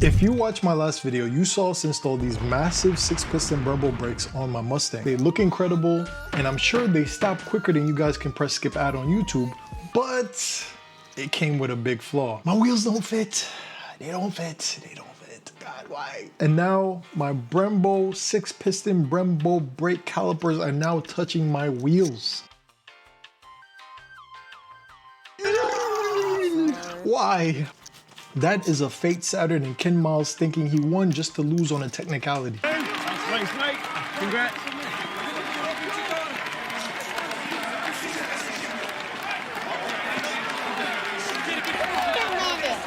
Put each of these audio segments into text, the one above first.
If you watched my last video, you saw us install these massive 6-piston Brembo brakes on my Mustang. They look incredible, and I'm sure they stop quicker than you guys can press skip ad on YouTube, but it came with a big flaw. My wheels don't fit. They don't fit. They don't fit. God, why? And now my Brembo 6-piston Brembo brake calipers are now touching my wheels. Why? That is a fate sadder than Ken Miles thinking he won just to lose on a technicality. Nice, mate. Congrats.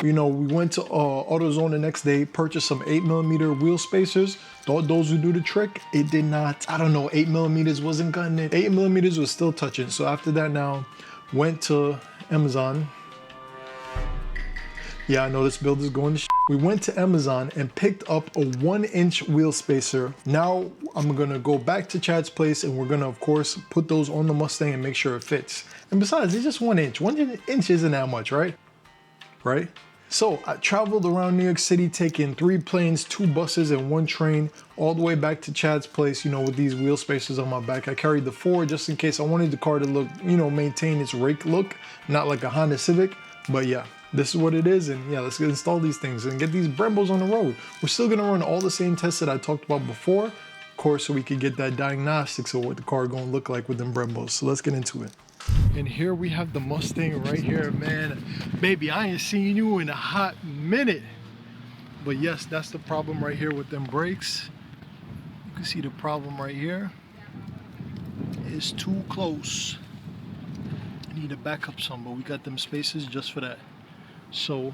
You know, we went to AutoZone the next day, purchased some 8mm wheel spacers. Thought those would do the trick. It did not. I don't know, 8mm wasn't cutting it. 8mm was still touching. So after that now, went to Amazon. Yeah, I know this build is going to shit. We went to Amazon and picked up a 1-inch wheel spacer. Now I'm gonna go back to Chad's place and we're gonna, of course, put those on the Mustang and make sure it fits. And besides, it's just 1 inch. 1 inch isn't that much, right? Right? So I traveled around New York City taking 3 planes, 2 buses, and 1 train all the way back to Chad's place, you know, with these wheel spacers on my back. I carried the 4 just in case I wanted the car to look, you know, maintain its rake look, not like a Honda Civic, but yeah. This is what it is, and yeah, let's install these things and get these Brembos on the road. We're still gonna run all the same tests that I talked about before, of course, so we could get that diagnostics of what the car gonna look like with them Brembos. So let's get into it. And here we have the Mustang right here, man. Baby, I ain't seen you in a hot minute. But yes, that's the problem right here with them brakes. You can see the problem right here. It's too close. I need to back up some, but we got them spaces just for that. So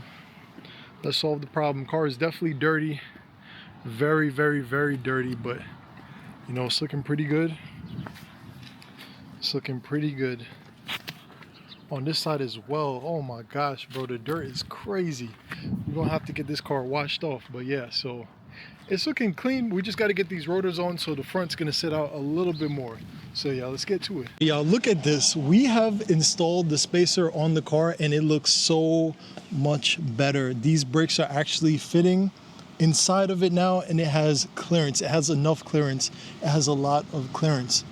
let's solve the problem. Car is definitely dirty, very, very, very dirty, but you know, it's looking pretty good. It's looking pretty good on this side as well. Oh my gosh, bro, the dirt is crazy. We're gonna have to get this car washed off, but yeah, so it's looking clean. We just got to get these rotors on so the front's gonna sit out a little bit more. So yeah, let's get to it. Y'all, look at this. We have installed the spacer on the car and it looks so much better. These brakes are actually fitting inside of it now, and it has clearance. It has enough clearance. It has a lot of clearance,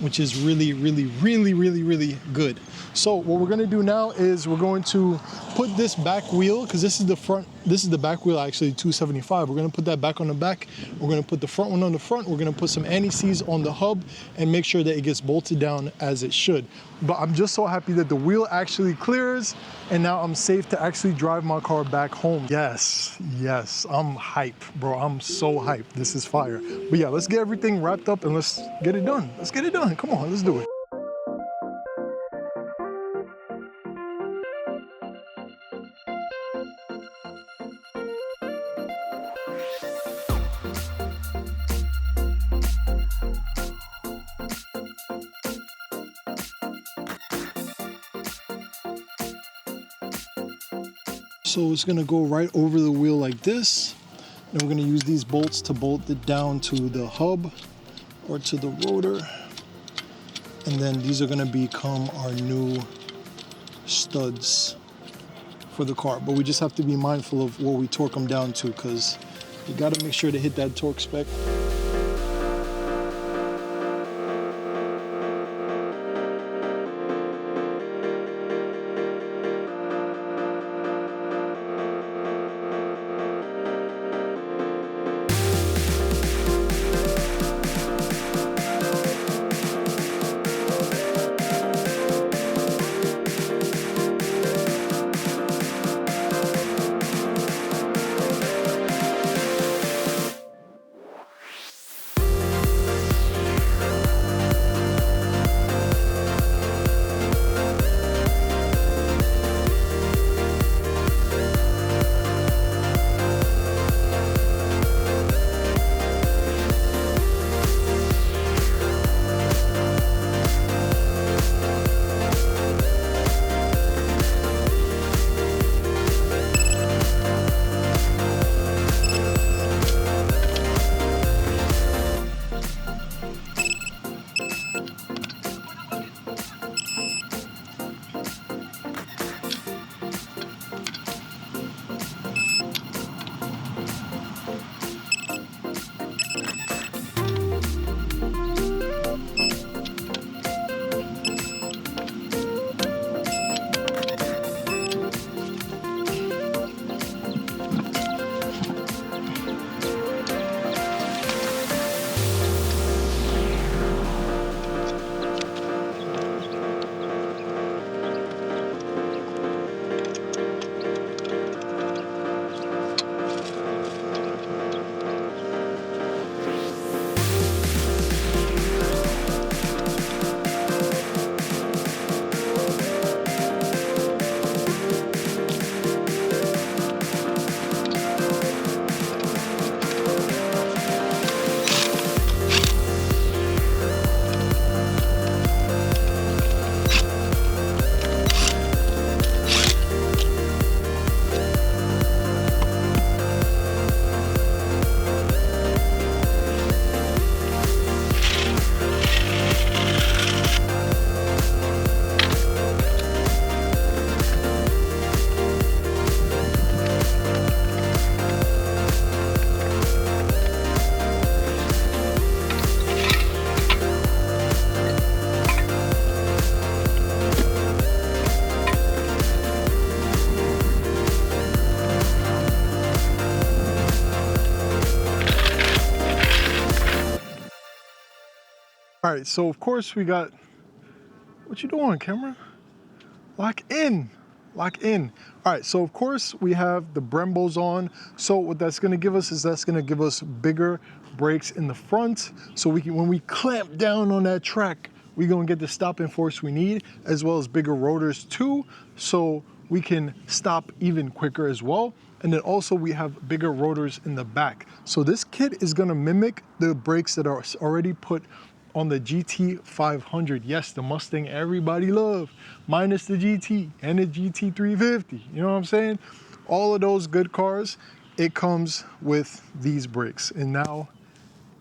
which is really, really, really, really, really good. So what we're gonna do now is we're going to put this back wheel, because this is the front, this is the back wheel actually, 275. We're gonna put that back on the back. We're gonna put the front one on the front. We're gonna put some anti-seize on the hub and make sure that it gets bolted down as it should. But I'm just so happy that the wheel actually clears and now I'm safe to actually drive my car back home. Yes, yes, I'm hype, bro. I'm so hyped. This is fire. But yeah, let's get everything wrapped up and let's get it done. Let's get it done. Come on, let's do it. So it's gonna go right over the wheel like this. And we're gonna use these bolts to bolt it down to the hub or to the rotor. And then these are gonna become our new studs for the car. But we just have to be mindful of what we torque them down to, because you gotta make sure to hit that torque spec. All right, so of course we got, what you doing, camera? Lock in, lock in. All right, so of course we have the Brembos on. So what that's gonna give us is that's gonna give us bigger brakes in the front. So we can, when we clamp down on that track, we're gonna get the stopping force we need, as well as bigger rotors too. So we can stop even quicker as well. And then also we have bigger rotors in the back. So this kit is gonna mimic the brakes that are already put on the GT 500. Yes, the Mustang everybody love, minus the GT and the GT 350. You know what I'm saying? All of those good cars, it comes with these brakes. And now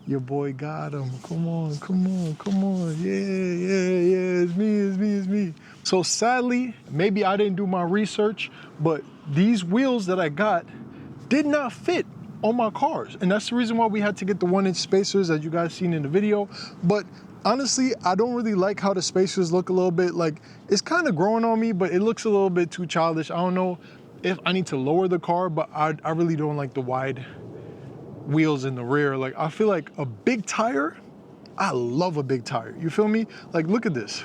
your boy got them. Come on, come on, come on. Yeah, it's me, it's me, it's me. So sadly, maybe I didn't do my research, but these wheels that I got did not fit on my cars. And that's the reason why we had to get the 1-inch spacers, as you guys seen in the video. But honestly, I don't really like how the spacers look a little bit, like, it's kind of growing on me, but it looks a little bit too childish. I don't know if I need to lower the car, but I really don't like the wide wheels in the rear. Like, I feel like a big tire, I love a big tire. You feel me? Like, look at this.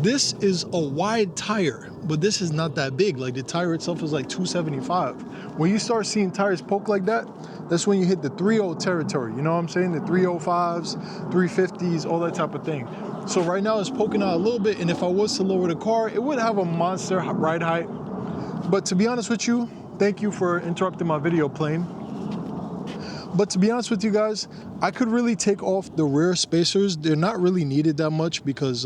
This is a wide tire, but this is not that big. Like, the tire itself is like 275. When you start seeing tires poke like that, that's when you hit the 3.0 territory. You know what I'm saying? The 305s, 350s, all that type of thing. So right now it's poking out a little bit, and if I was to lower the car, it would have a monster ride height. But to be honest with you, thank you for interrupting my video playing. But to be honest with you guys, I could really take off the rear spacers. They're not really needed that much because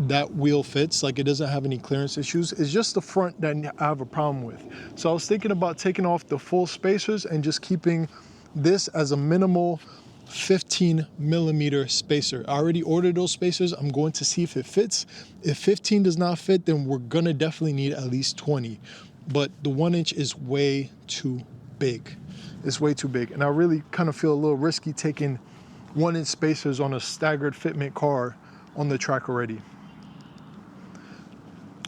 that wheel fits, like, it doesn't have any clearance issues. It's just the front that I have a problem with. So I was thinking about taking off the full spacers and just keeping this as a minimal 15mm spacer. I already ordered those spacers. I'm going to see if it fits. If 15 does not fit, then we're gonna definitely need at least 20. But the 1-inch is way too big. It's way too big. And I really kind of feel a little risky taking 1-inch spacers on a staggered fitment car on the track already.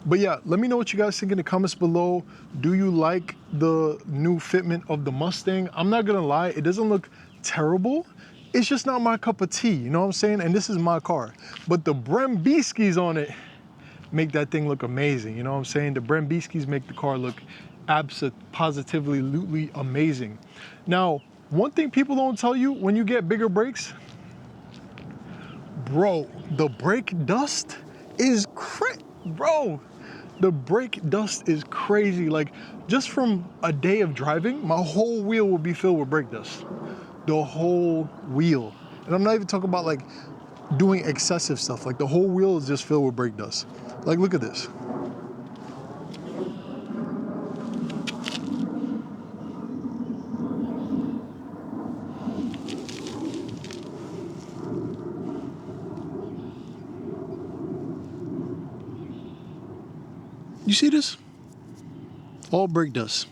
But yeah, let me know what you guys think in the comments below. Do you like the new fitment of the Mustang? I'm not gonna lie, it doesn't look terrible. It's just not my cup of tea, you know what I'm saying? And this is my car. But the Brembiskis on it make that thing look amazing, you know what I'm saying? The Brembiskis make the car look positively amazing. Now, one thing people don't tell you when you get bigger brakes, bro, the brake dust is bro, the brake dust is crazy. Like, just from a day of driving, my whole wheel will be filled with brake dust. The whole wheel. And I'm not even talking about like doing excessive stuff. Like, the whole wheel is just filled with brake dust. Like, look at this. You see this? All brake dust.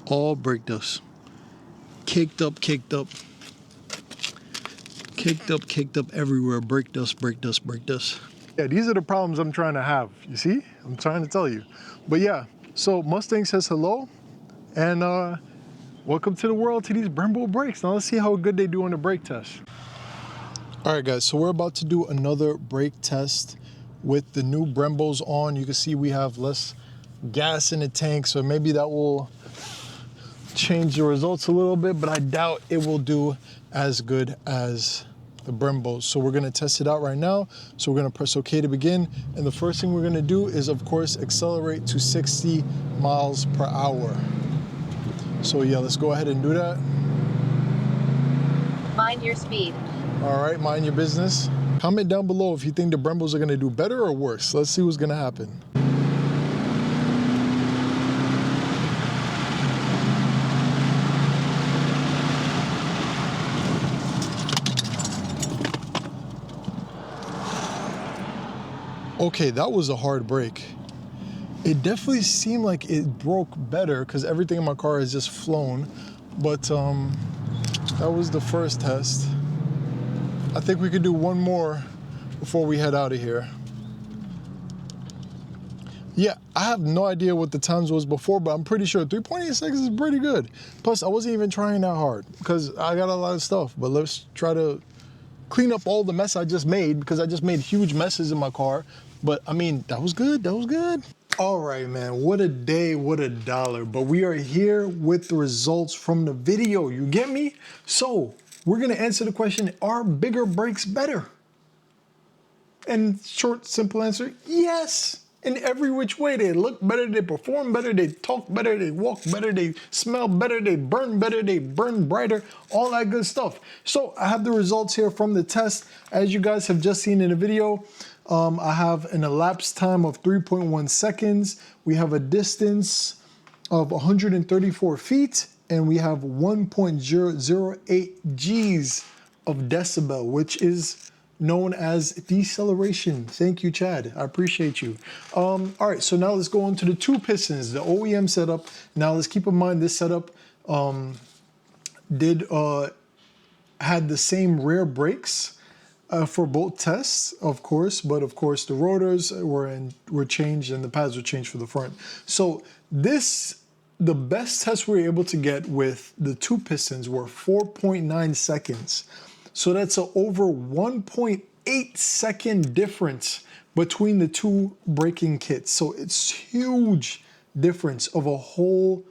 All brake dust. Caked up, caked up. Caked up, caked up everywhere. Brake dust, brake dust, brake dust. Yeah, these are the problems I'm trying to have. You see? I'm trying to tell you. But yeah, so Mustang says hello. And welcome to the world, to these Brembo brakes. Now let's see how good they do on the brake test. All right, guys, so we're about to do another brake test with the new Brembos on. You can see we have less gas in the tank, so maybe that will change the results a little bit, but I doubt it will do as good as the Brembos. So we're gonna test it out right now. So we're gonna press OK to begin. And the first thing we're gonna do is, of course, accelerate to 60 miles per hour. So yeah, let's go ahead and do that. Mind your speed. All right, mind your business. Comment down below if you think the Brembos are gonna do better or worse. Let's see what's gonna happen. Okay, that was a hard break. It definitely seemed like it broke better because everything in my car has just flown. But that was the first test. I think we could do one more before we head out of here. Yeah, I have no idea what the times was before, but I'm pretty sure 3.8 seconds is pretty good. Plus, I wasn't even trying that hard because I got a lot of stuff. But let's try to clean up all the mess I just made, because I just made huge messes in my car. But I mean, that was good, that was good. All right, man, what a day, what a dollar. But we are here with the results from the video, you get me? So we're gonna answer the question, are bigger brakes better? And short, simple answer, yes. In every which way. They look better, they perform better, they talk better, they walk better, they smell better, they burn better, they burn brighter, all that good stuff. So I have the results here from the test. As you guys have just seen in the video, I have an elapsed time of 3.1 seconds. We have a distance of 134 feet, and we have 1.008 G's of decibel, which is known as deceleration. Thank you, Chad. I appreciate you. All right, so now let's go on to the two pistons, the OEM setup. Now let's keep in mind this setup had the same rear brakes for both tests, of course, but of course the rotors were changed and the pads were changed for the front. So the best test we were able to get with the two pistons were 4.9 seconds. So that's a over 1.8 second difference between the two braking kits. So it's huge difference of a whole,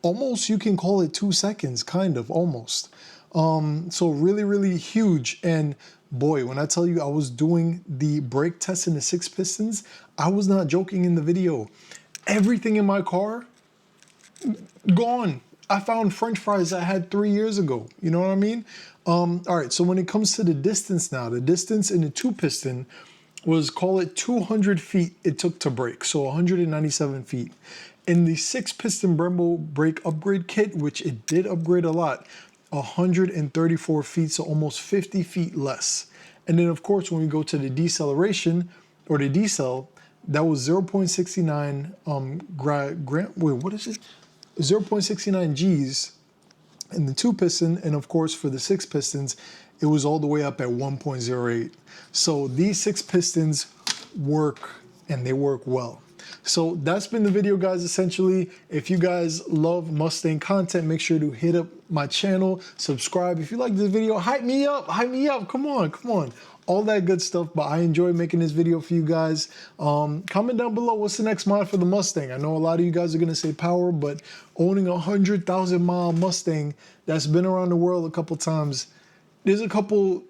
almost you can call it 2 seconds, kind of, almost. So really, really huge. And boy, when I tell you I was doing the brake test in the 6 pistons, I was not joking in the video. Everything in my car, gone. I found French fries I had 3 years ago. You know what I mean? All right, so when it comes to the distance now, the distance in the two piston was, call it 200 feet it took to brake, so 197 feet. In the 6 piston Brembo brake upgrade kit, which it did upgrade a lot, 134 feet, so almost 50 feet less. And then of course, when we go to the deceleration or the decel, that was 0.69 what is it? 0.69 G's in the two piston, and of course for the 6 pistons, it was all the way up at 1.08. So these 6 pistons work, and they work well. So that's been the video, guys, essentially. If you guys love Mustang content, make sure to hit up my channel, subscribe. If you like this video, hype me up, come on, come on. All that good stuff, but I enjoy making this video for you guys. Comment down below, what's the next mod for the Mustang? I know a lot of you guys are gonna say power, but owning a 100,000 mile Mustang that's been around the world a couple times, there's a couple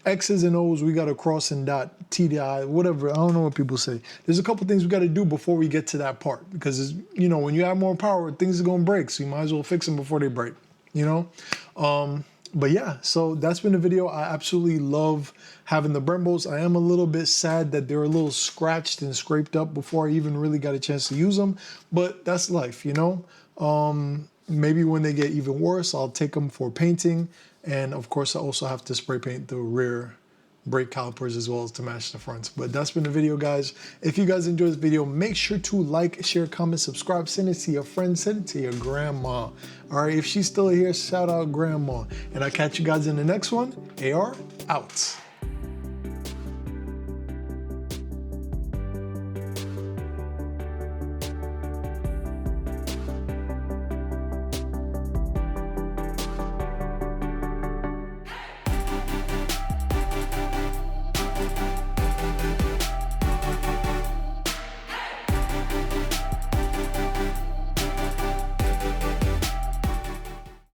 X's and O's we gotta cross and dot, TDI, whatever, I don't know what people say. There's a couple things we gotta do before we get to that part, because you know, when you have more power, things are gonna break, so you might as well fix them before they break, you know? But yeah, so that's been the video. I absolutely love having the Brembos. I am a little bit sad that they're a little scratched and scraped up before I even really got a chance to use them, but that's life, you know? Maybe when they get even worse, I'll take them for painting. And of course, I also have to spray paint the rear brake calipers as well as to match the fronts. But that's been the video, guys. If you guys enjoyed this video, make sure to like, share, comment, subscribe, send it to your friends, send it to your grandma. All right, if she's still here, shout out grandma. And I'll catch you guys in the next one. AR out.